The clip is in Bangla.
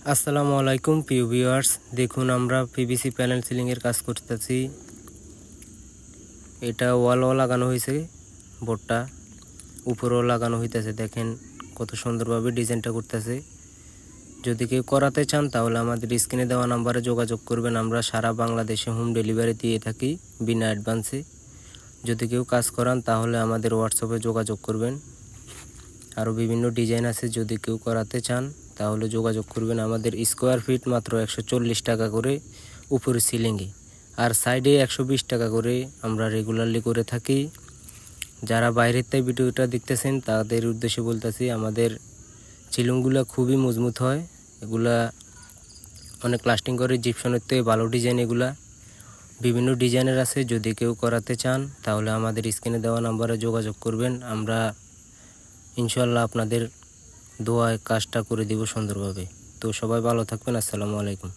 আসসালামু আলাইকুম প্রিয় ভিউয়ার্স, দেখুন আমরা পিভিসি প্যানেল সিলিং এর কাজ করতেছি। এটা ওয়ালও লাগানো হয়েছে, বোর্ডটা উপরেও লাগানো হইতেছে। দেখেন কত সুন্দরভাবে ডিজাইনটা করতেছে। যদি কেউ করাতে চান তাহলে আমাদের স্ক্রিনে দেওয়া নাম্বারে যোগাযোগ করবেন। আমরা সারা বাংলাদেশে হোম ডেলিভারি দিয়ে থাকি বিনা অ্যাডভান্সে। যদি কেউ কাজ করান তাহলে আমাদের হোয়াটসঅ্যাপে যোগাযোগ করবেন। আরও বিভিন্ন ডিজাইন আছে, যদি কেউ করাতে চান তাহলে যোগাযোগ করবেন। আমাদের স্কোয়ার ফিট মাত্র 140 টাকা করে উপরে সিলিংয়ে, আর সাইডে 120 টাকা করে আমরা রেগুলারলি করে থাকি। যারা বাইরের তাই ভিডিওটা দেখতেছেন তাদের উদ্দেশ্যে বলতেছি, আমাদের সিলিংগুলো খুবই মজবুত হয়, এগুলা অনেক লাস্টিং করে। জিপসনের থেকে ভালো ডিজাইন এগুলা, বিভিন্ন ডিজাইনের আছে। যদি কেউ করাতে চান তাহলে আমাদের স্ক্রিনে দেওয়া নাম্বারে যোগাযোগ করবেন। আমরা ইনশাল্লাহ আপনাদের দোয়ায় কাজটা করে দিব সুন্দরভাবে। তো সবাই ভালো থাকবেন। আসসালামু আলাইকুম।